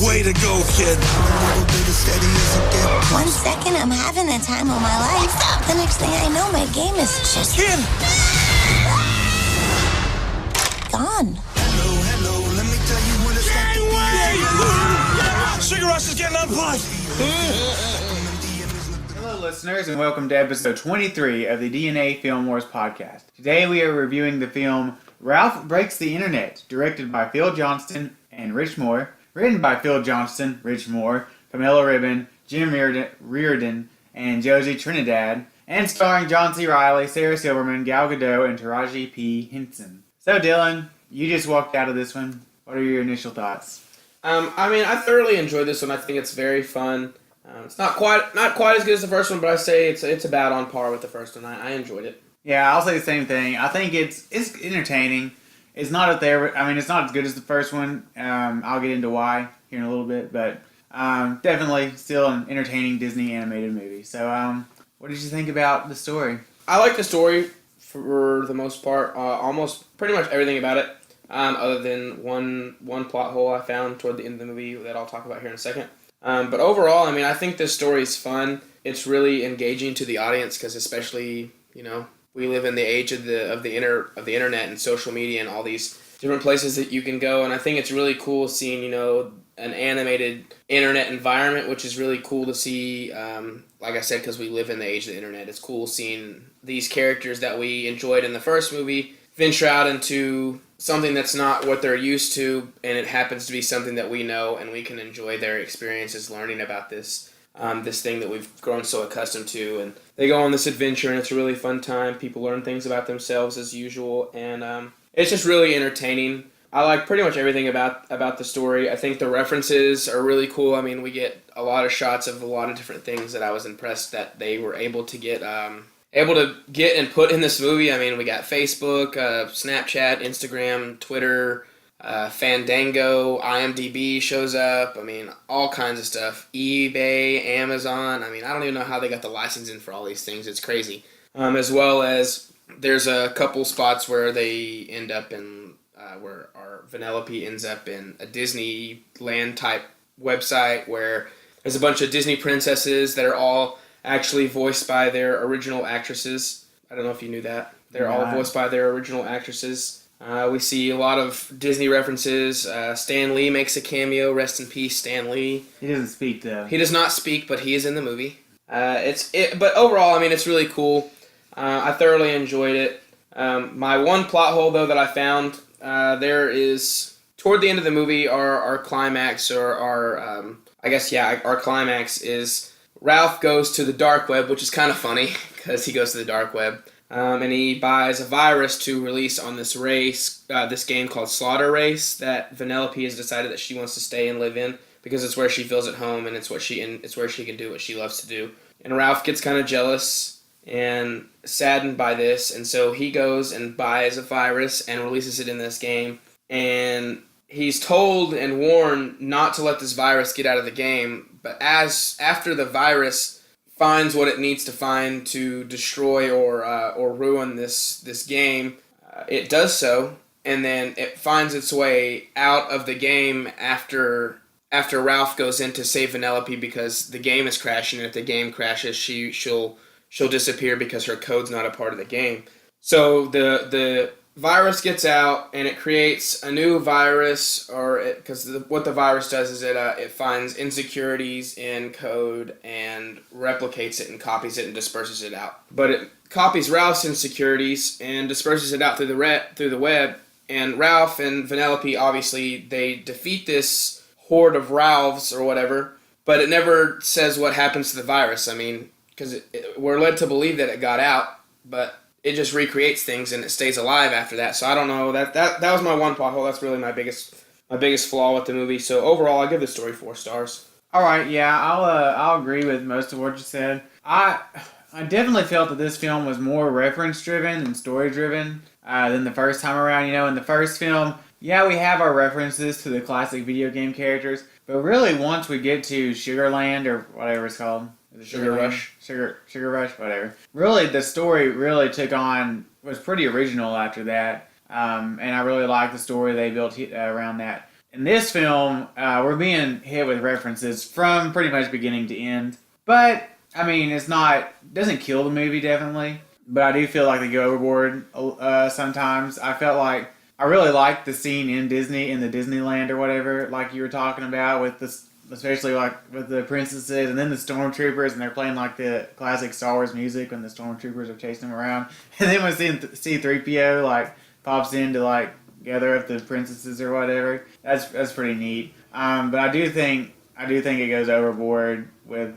Way to go, kid. 1 second, I'm having the time of my life. The next thing I know, my game is just Kid! gone. Hello, let me tell you when it's Sugar Rush is getting unplugged. Hello, listeners, and welcome to episode 23 of the DNA Film Wars podcast. Today we are reviewing the film Ralph Breaks the Internet, directed by Phil Johnston and Rich Moore, written by Phil Johnston, Rich Moore, Pamela Ribon, Jim Reardon, and Josie Trinidad, and starring John C. Reilly, Sarah Silverman, Gal Gadot, and Taraji P. Henson. So, Dylan, you just walked out of this one. What are your initial thoughts? I thoroughly enjoyed this one. I think it's very fun. It's not quite as good as the first one, but I say it's about on par with the first one. I enjoyed it. Yeah, I'll say the same thing. I think it's entertaining. It's not up there. I mean, it's not as good as the first one. I'll get into why here in a little bit, but definitely still an entertaining Disney animated movie. So, what did you think about the story? I like the story for the most part. Almost pretty much everything about it, other than one plot hole I found toward the end of the movie that I'll talk about here in a second. But overall, I think this story is fun. It's really engaging to the audience because, especially, we live in the age of the internet and social media and all these different places that you can go. And I think it's really cool seeing, an animated internet environment, which is really cool to see. Like I said, because we live in the age of the internet, it's cool seeing these characters that we enjoyed in the first movie venture out into something that's not what they're used to, and it happens to be something that we know, and we can enjoy their experiences learning about this thing that we've grown so accustomed to. And they go on this adventure, and it's a really fun time. People learn things about themselves as usual, and it's just really entertaining. I like pretty much everything about the story. I think the references are really cool. We get a lot of shots of a lot of different things that I was impressed that they were able to get and put in this movie. We got Facebook, Snapchat, Instagram, Twitter, Fandango, IMDb shows up. All kinds of stuff. eBay, Amazon. I don't even know how they got the licensing for all these things. It's crazy. As well as there's a couple spots where they end up in, where our Vanellope ends up in a Disneyland type website where there's a bunch of Disney princesses that are all actually voiced by their original actresses. I don't know if you knew that. They're all voiced by their original actresses. We see a lot of Disney references. Stan Lee makes a cameo. Rest in peace, Stan Lee. He doesn't speak, though. He does not speak, but he is in the movie. But overall, it's really cool. I thoroughly enjoyed it. My one plot hole, though, that I found, there is, toward the end of the movie, our climax, or our climax is Ralph goes to the dark web, which is kind of funny, because he goes to the dark web, and he buys a virus to release on this race, this game called Slaughter Race, that Vanellope has decided that she wants to stay and live in, because it's where she feels at home, and it's where she can do what she loves to do. And Ralph gets kind of jealous and saddened by this, and so he goes and buys a virus and releases it in this game, and he's told and warned not to let this virus get out of the game, but after the virus finds what it needs to find to destroy or ruin this game, it does so, and then it finds its way out of the game after Ralph goes in to save Vanellope because the game is crashing, and if the game crashes, she'll disappear because her code's not a part of the game. So the virus gets out, and it creates a new virus, because what the virus does is it finds insecurities in code and replicates it and copies it and disperses it out. But it copies Ralph's insecurities and disperses it out through the web. And Ralph and Vanellope, obviously, they defeat this horde of Ralphs or whatever, but it never says what happens to the virus. Because we're led to believe that it got out, but it just recreates things and it stays alive after that. So I don't know. That was my one plot hole. That's really my biggest flaw with the movie. So overall, I give the story 4 stars. All right, yeah, I'll agree with most of what you said. I definitely felt that this film was more reference driven and story driven than the first time around. In the first film, yeah, we have our references to the classic video game characters, but really once we get to Sugarland or whatever it's called. Sugar Rush, whatever. Really, the story really was pretty original after that, and I really liked the story they built around that. in this film, we're being hit with references from pretty much beginning to end. But, I mean, doesn't kill the movie, definitely. But I do feel like they go overboard sometimes. I felt like I really liked the scene in the Disneyland or whatever, like you were talking about, with this, especially like with the princesses and then the stormtroopers, and they're playing like the classic Star Wars music when the stormtroopers are chasing them around. And then when C-3PO like pops in to like gather up the princesses or whatever, that's pretty neat. But I do think it goes overboard with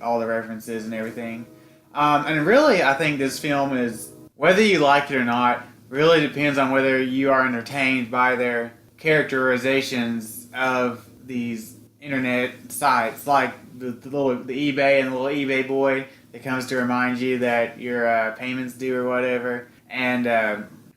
all the references and everything. And really, I think this film is, whether you like it or not, really depends on whether you are entertained by their characterizations of these internet sites, like the eBay and the little eBay boy that comes to remind you that your payments due or whatever, and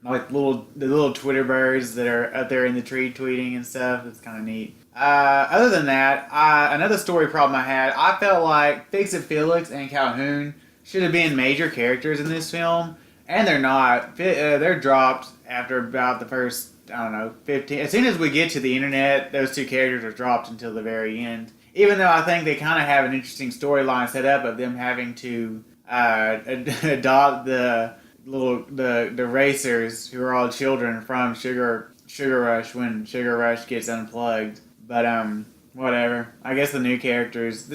like the little Twitter birds that are up there in the tree tweeting and stuff. It's kind of neat. Other than that, another story problem I had, I felt like Fix-It Felix and Calhoun should have been major characters in this film, and they're not. They're dropped after about the first, 15. As soon as we get to the internet, those two characters are dropped until the very end. Even though I think they kind of have an interesting storyline set up of them having to adopt the racers who are all children from Sugar Rush when Sugar Rush gets unplugged. But whatever. I guess the new characters,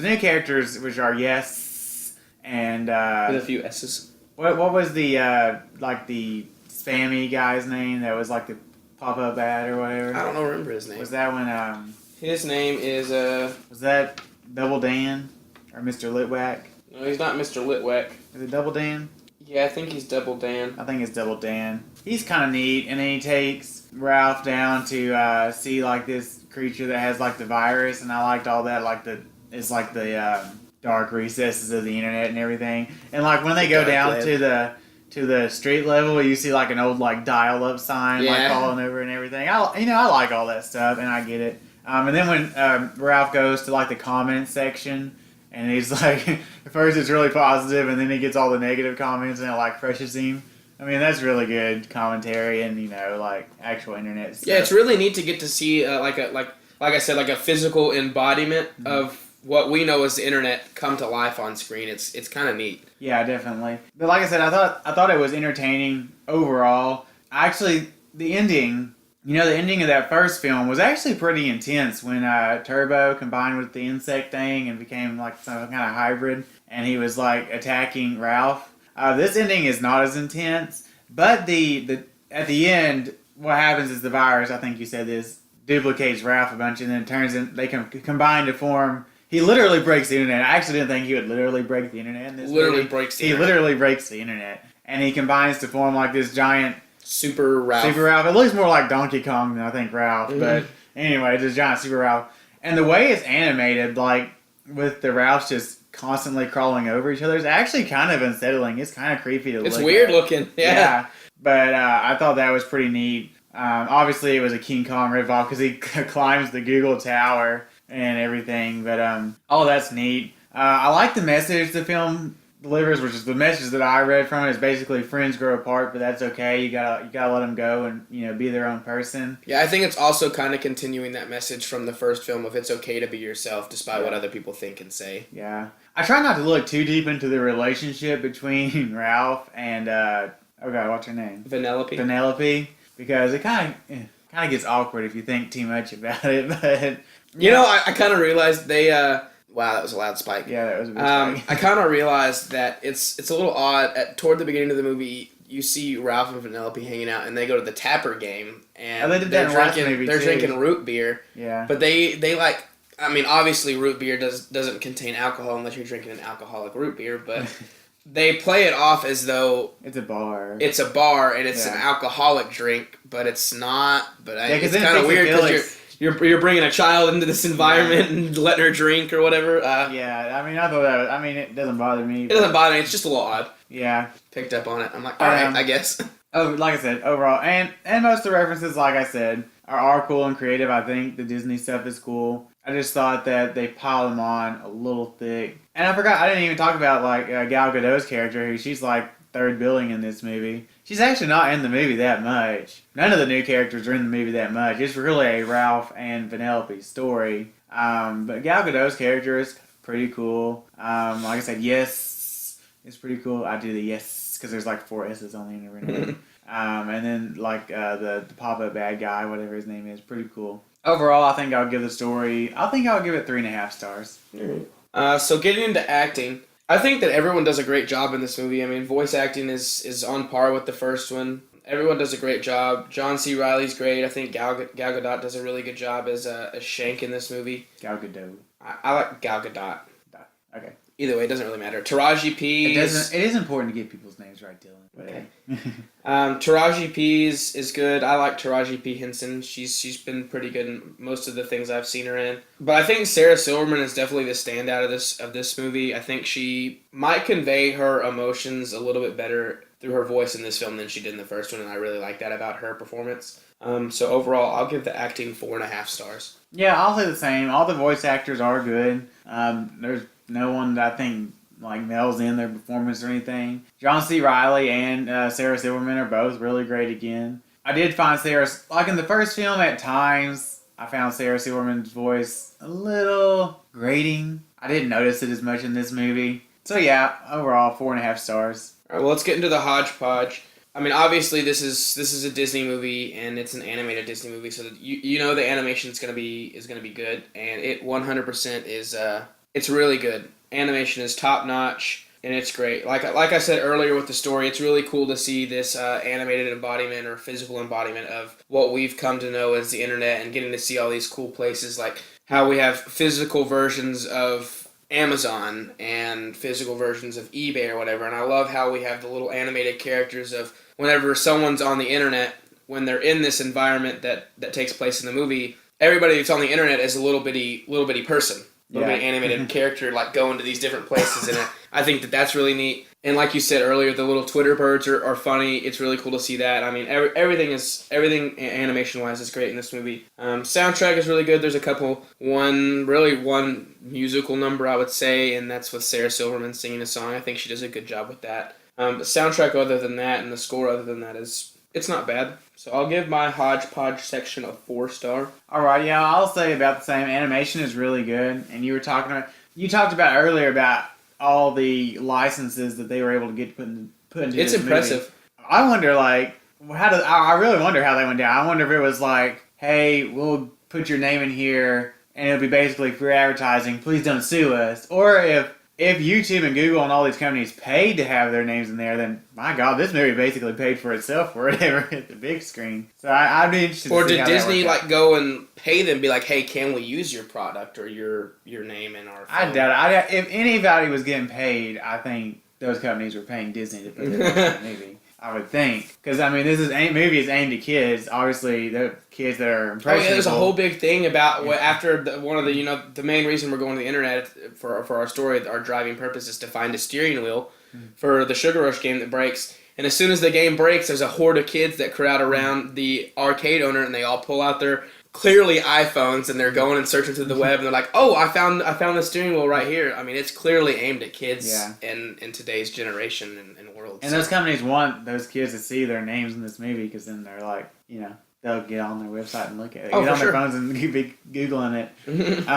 which are Yes and with a few S's. What was the the spammy guy's name that was like the pop-up ad or whatever? I don't remember his name. Was that when His name is was that Double Dan or Mr. Litwack? No, he's not Mr. Litwack. Is it Double Dan? Yeah, I think he's Double Dan. I think it's Double Dan. He's kind of neat, and then he takes Ralph down to see like this creature that has like the virus, and I liked all that. It's like the dark recesses of the internet and everything. And like when they go down to the street level, you see like an old like dial-up sign like falling over and everything. I like all that stuff, and I get it. And then when Ralph goes to like the comment section, and he's like, at first it's really positive, and then he gets all the negative comments, and it like crushes him. I mean, that's really good commentary and like actual internet stuff. Yeah, it's really neat to get to see like I said, like a physical embodiment of what we know as the internet come to life on screen. It's kind of neat. Yeah, definitely. But like I said, I thought it was entertaining overall. Actually, the ending of that first film was actually pretty intense when Turbo combined with the insect thing and became like some kind of hybrid, and he was like attacking Ralph. This ending is not as intense, but at the end, what happens is the virus, I think you said this, duplicates Ralph a bunch, and then they can combine to form. He literally breaks the internet. I actually didn't think he would literally break the internet in this movie. He literally breaks the internet, and he combines to form like this giant Super Ralph. It looks more like Donkey Kong than I think Ralph, but anyway, this giant Super Ralph. And the way it's animated, like with the Ralphs just constantly crawling over each other, is actually kind of unsettling. It's kind of creepy to look at. It's weird looking. Yeah. But I thought that was pretty neat. Obviously, it was a King Kong ripoff because he climbs the Google Tower and everything. But that's neat. I like the message the film delivers, which is the message that I read from it is basically friends grow apart, but that's okay. You gotta let them go and be their own person. Yeah, I think it's also kind of continuing that message from the first film of it's okay to be yourself despite what other people think and say. Yeah, I try not to look too deep into the relationship between Ralph and what's her name? Vanellope, because it kind of gets awkward if you think too much about it. But I kind of realized they. Wow, that was a loud spike. Yeah, that was a big spike. I kind of realized that it's a little odd. Toward the beginning of the movie, you see Ralph and Vanellope hanging out, and they go to the Tapper game, and they did that in last movie they're too. drinking root beer. Yeah. But they like, I mean, obviously root beer doesn't contain alcohol unless you're drinking an alcoholic root beer, but they play it off as though it's a bar. It's a bar, and it's an alcoholic drink, but it's not. But it's kind of weird because you're bringing a child into this environment and letting her drink or whatever. Yeah, I mean, I thought that. I mean, it doesn't bother me. It doesn't bother me. It's just a little odd. Yeah, picked up on it. I'm like, all right, I guess. Like I said, overall, and most of the references, like I said, are cool and creative. I think the Disney stuff is cool. I just thought that they piled them on a little thick. And I didn't even talk about like Gal Gadot's character, who she's like third billing in this movie. She's actually not in the movie that much. None of the new characters are in the movie that much. It's really a Ralph and Vanellope story. But Gal Gadot's character is pretty cool. Like I said, yes, it's pretty cool. I do the yes because there's like 4 S's on the end of her name. And then like the pop-up bad guy, whatever his name is, pretty cool. Overall, I think I'll give the story. I think I'll give it 3.5 stars. So getting into acting, I think that everyone does a great job in this movie. I mean, voice acting is on par with the first one. Everyone does a great job. John C. Reilly's great. I think Gal Gadot does a really good job as Shank in this movie. Gal Gadot. I like Gal Gadot. Okay. Either way, it doesn't really matter. Taraji P. It is important to get people's names right, Dylan. Okay. Taraji P is good. I like Taraji P. Henson. She's been pretty good in most of the things I've seen her in. But I think Sarah Silverman is definitely the standout of this movie. I think she might convey her emotions a little bit better through her voice in this film than she did in the first one, and I really like that about her performance. So overall, I'll give the acting 4.5 stars. Yeah, I'll say the same. All the voice actors are good. There's no one that I think like nails in their performance or anything. John C. Reilly and Sarah Silverman are both really great again. I did find Sarah, like in the first film at times, I found Sarah Silverman's voice a little grating. I didn't notice it as much in this movie. So yeah, overall 4.5 stars. All right, well, let's get into the hodgepodge. I mean, obviously this is a Disney movie and it's an animated Disney movie, so that you know the animation is gonna be good, and it 100% is it's really good. Animation is top notch and it's great. Like I said earlier with the story, it's really cool to see this animated embodiment or physical embodiment of what we've come to know as the internet, and getting to see all these cool places, like how we have physical versions of Amazon and physical versions of eBay or whatever. And I love how we have the little animated characters of whenever someone's on the internet, when they're in this environment that takes place in the movie, everybody that's on the internet is a little bitty person. Little bit animated character, like going to these different places, and I think that's really neat. And like you said earlier, the little Twitter birds are funny. It's really cool to see that. I mean, everything animation wise is great in this movie. Soundtrack is really good. There's one musical number I would say, and that's with Sarah Silverman singing a song. I think she does a good job with that. The soundtrack other than that, and the score other than that, it's not bad. So I'll give my hodgepodge section a 4-star. Alright, yeah, I'll say about the same. Animation is really good, and you talked about earlier about all the licenses that they were able to get put into It's this impressive. movie. I wonder, like, I really wonder how they went down. I wonder if it was like, hey, we'll put your name in here, and it'll be basically free advertising. Please don't sue us. Or if YouTube and Google and all these companies paid to have their names in there, then, my God, this movie basically paid for itself for whatever hit the big screen. So I'd be interested to see Or how did that Disney worked out. go and pay them, be like, hey, can we use your product or your name in our film? I doubt it. If anybody was getting paid, I think those companies were paying Disney to put their in the movie. I would think. Because, I mean, movie is aimed at kids. Obviously, the kids that are impressionable. Oh, yeah, there's a whole big thing about after one of the, the main reason we're going to the internet for our story, our driving purpose is to find a steering wheel for the Sugar Rush game that breaks. And as soon as the game breaks, there's a horde of kids that crowd around the arcade owner, and they all pull out their clearly iPhones, and they're going and searching through the web, and they're like, oh, I found the steering wheel right here. I mean, it's clearly aimed at kids in today's generation and world. And those companies want those kids to see their names in this movie, because then they're like, they'll get on their website and look at it. Get on their phones and be Googling it.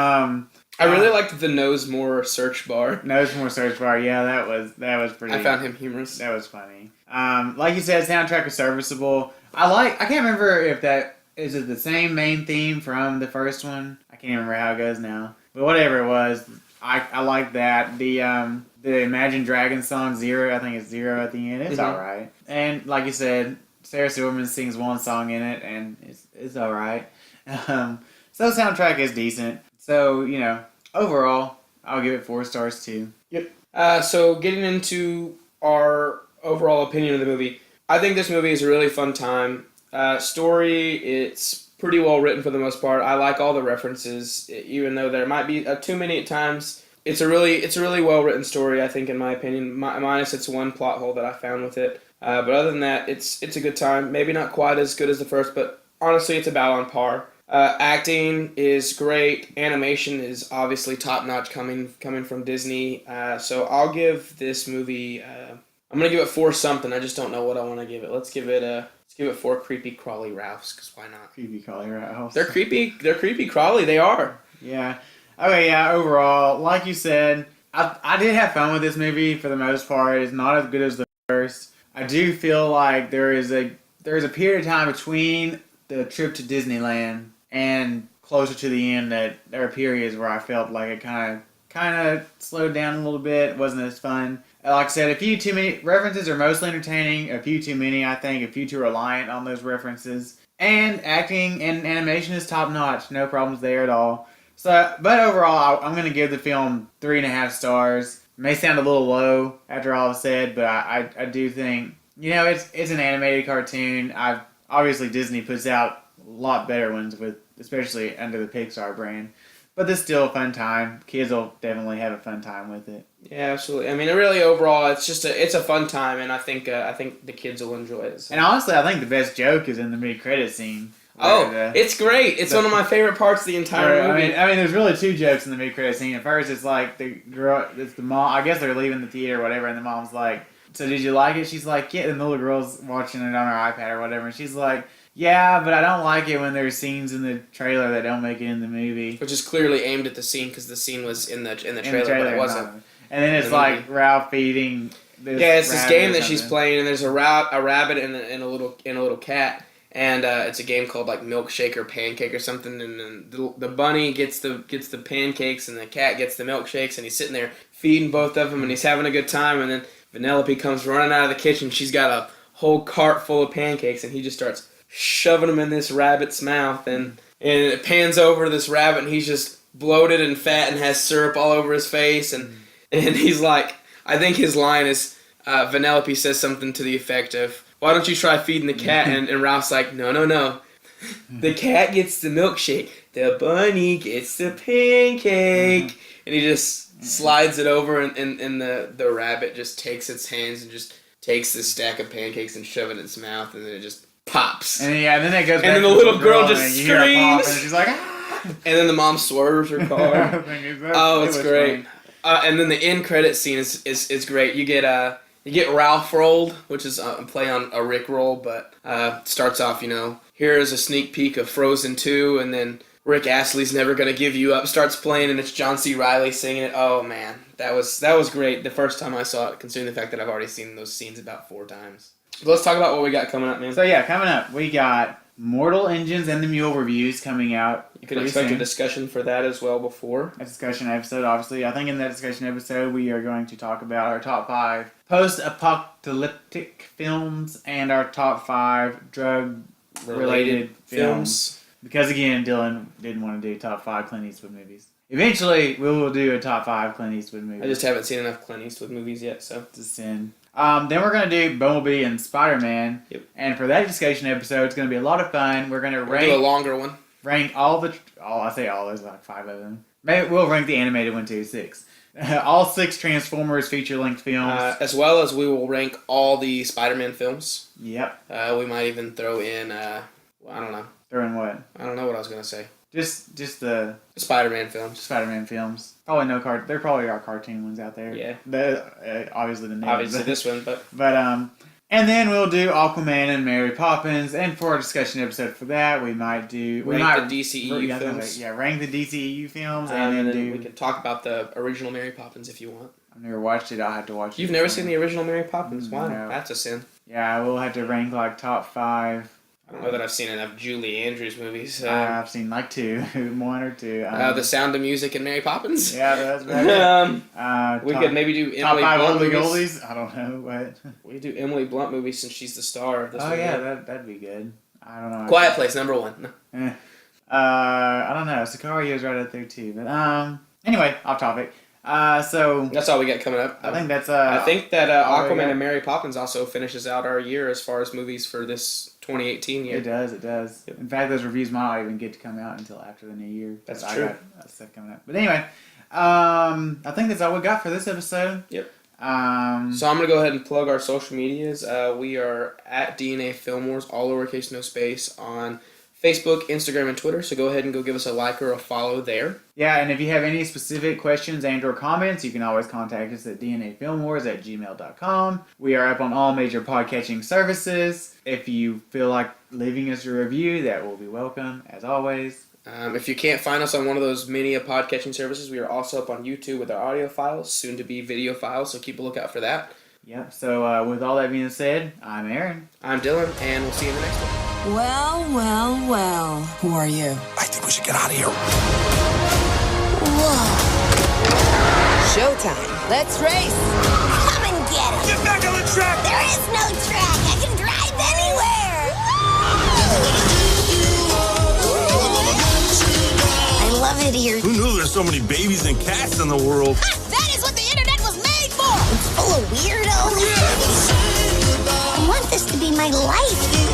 I really liked the Knows More search bar. Knows More search bar, yeah, that was pretty. I found him humorous. That was funny. Like you said, soundtrack was serviceable. I can't remember if is it the same main theme from the first one? I can't remember how it goes now. But whatever it was, I like that. The Imagine Dragons song, Zero, I think it's Zero at the end. It's alright. And like you said, Sarah Silverman sings one song in it, and it's alright. So soundtrack is decent. So, overall, I'll give it 4 stars too. Yep. So getting into our overall opinion of the movie, I think this movie is a really fun time. Story, it's pretty well written for the most part. I like all the references, even though there might be too many at times. It's a really well written story, I think, in my opinion. Minus it's one plot hole that I found with it. But other than that, it's a good time. Maybe not quite as good as the first, but honestly, it's about on par. Acting is great. Animation is obviously top notch coming from Disney. So I'll give this movie I'm gonna give it 4 something. I just don't know what I want to give it. Let's give it 4 creepy crawly Ralphs, because why not? Creepy crawly Ralphs. They're creepy. They're creepy crawly. They are. Yeah. Okay. Yeah. Overall, like you said, I did have fun with this movie for the most part. It's not as good as the first. I do feel like there is a period of time between the trip to Disneyland and closer to the end that there are periods where I felt like it kind of slowed down a little bit. It wasn't as fun. Like I said, a few too many references are mostly entertaining. A few too many, I think. A few too reliant on those references. And acting and animation is top notch. No problems there at all. So, but overall, I'm going to give the film 3.5 stars. It may sound a little low after all is said, but I do think, it's an animated cartoon. Obviously Disney puts out a lot better ones especially under the Pixar brand. But this is still a fun time. Kids will definitely have a fun time with it. Yeah, absolutely. I mean, really, overall, it's a fun time, and I think the kids will enjoy it. So. And honestly, I think the best joke is in the mid-credit scene. It's great. It's one of my favorite parts of the entire movie. I mean, there's really 2 jokes in the mid-credit scene. At first, it's like the girl, it's the mom. I guess they're leaving the theater or whatever, and the mom's like, "So did you like it?" She's like, "Yeah." And the little girl's watching it on her iPad or whatever, and she's like, "Yeah, but I don't like it when there's scenes in the trailer that don't make it in the movie." Which is clearly aimed at the scene because the scene was in the trailer, but it wasn't. No. And then it's like Ralph feeding. It's this game that she's playing, and there's a rabbit and a little cat, and it's a game called like Milkshake or Pancake or something. And then the bunny gets the pancakes, and the cat gets the milkshakes, and he's sitting there feeding both of them, and he's having a good time. And then Vanellope comes running out of the kitchen. She's got a whole cart full of pancakes, and he just starts shoving them in this rabbit's mouth, and it pans over to this rabbit, and he's just bloated and fat and has syrup all over his face, and he's like, I think his line is, Vanellope says something to the effect of, "Why don't you try feeding the cat?" And Ralph's like, no. The cat gets the milkshake, the bunny gets the pancake, and he just slides it over, and the rabbit just takes its hands and just takes this stack of pancakes and shove it in its mouth, and then it just pops. And then it goes back and then the little girl just screams. And she's like, "Ah!" And then the mom swerves her car. It's great. And then the end credit scene is great. You get Ralph rolled, which is a play on a Rick roll, but starts off, here is a sneak peek of Frozen 2, and then Rick Astley's Never Gonna Give You Up starts playing, and it's John C. Reilly singing it. Oh man, that was great. The first time I saw it, considering the fact that I've already seen those scenes about 4 times. Let's talk about what we got coming up, man. So yeah, coming up, we got Mortal Engines and the Mule reviews coming out. You could expect a discussion for that as well before. A discussion episode, obviously. I think in that discussion episode, we are going to talk about our top 5 post-apocalyptic films and our top 5 drug-related films. Because again, Dylan didn't want to do top 5 Clint Eastwood movies. Eventually, we will do a top 5 Clint Eastwood movies. I just haven't seen enough Clint Eastwood movies yet, so. It's a sin. Then we're going to do Bumblebee and Spider-Man. Yep. And for that discussion episode, it's going to be a lot of fun. We're going to do a longer one. Rank I say all, there's like 5 of them. Maybe we'll rank the animated one too, 6. All 6 Transformers feature-length films. As well as we will rank all the Spider-Man films. Yep. We might even throw in, I don't know. Throw in what? I don't know what I was going to say. Just the Spider-Man films. Spider-Man films. Probably there probably are cartoon ones out there. Yeah. Obviously the name. Obviously this one, but and then we'll do Aquaman and Mary Poppins, and for a discussion episode for that, we might do rank the DCEU films. Rank the DCEU films, and then we can talk about the original Mary Poppins if you want. I've never watched it. I'll have to watch it. You've never seen the original Mary Poppins? Wow, no. That's a sin. Yeah, we'll have to rank like top 5. I don't know that I've seen enough Julie Andrews movies. I've seen like 2, 1 or 2. The Sound of Music and Mary Poppins. Yeah, that's right. We could maybe do top Emily 5 Blunt Only movies. Goldies. I don't know what. We could do Emily Blunt movies since she's the star of this. That'd be good. I don't know. Quiet Place #1. I don't know. Sicario's right up there too. But anyway, off topic. So that's all we got coming up. I think that's I think that Aquaman and Mary Poppins also finishes out our year as far as movies for this 2018 year. It does. Yep. In fact, those reviews might not even get to come out until after the new year. That's true. I got stuff coming up. But anyway, I think that's all we got for this episode. Yep. So I'm gonna go ahead and plug our social medias. We are at DNA Film Wars, all lowercase, no space, on Facebook, Instagram, and Twitter. So go ahead and go give us a like or a follow there. Yeah, and if you have any specific questions and or comments, you can always contact us at dnafilmwars@gmail.com. We are up on all major podcatching services. If you feel like leaving us a review, that will be welcome, as always. If you can't find us on one of those many podcatching services, we are also up on YouTube with our audio files, soon to be video files, so keep a lookout for that. Yep, so with all that being said, I'm Aaron. I'm Dylan, and we'll see you in the next one. Well. Who are you? I think we should get out of here. Whoa. Showtime. Let's race. Come and get it. Get back on the track! There is no track. I can drive anywhere. I love it here. Who knew there's so many babies and cats in the world? That is what the internet was made for. It's full of weirdos. I want this to be my life.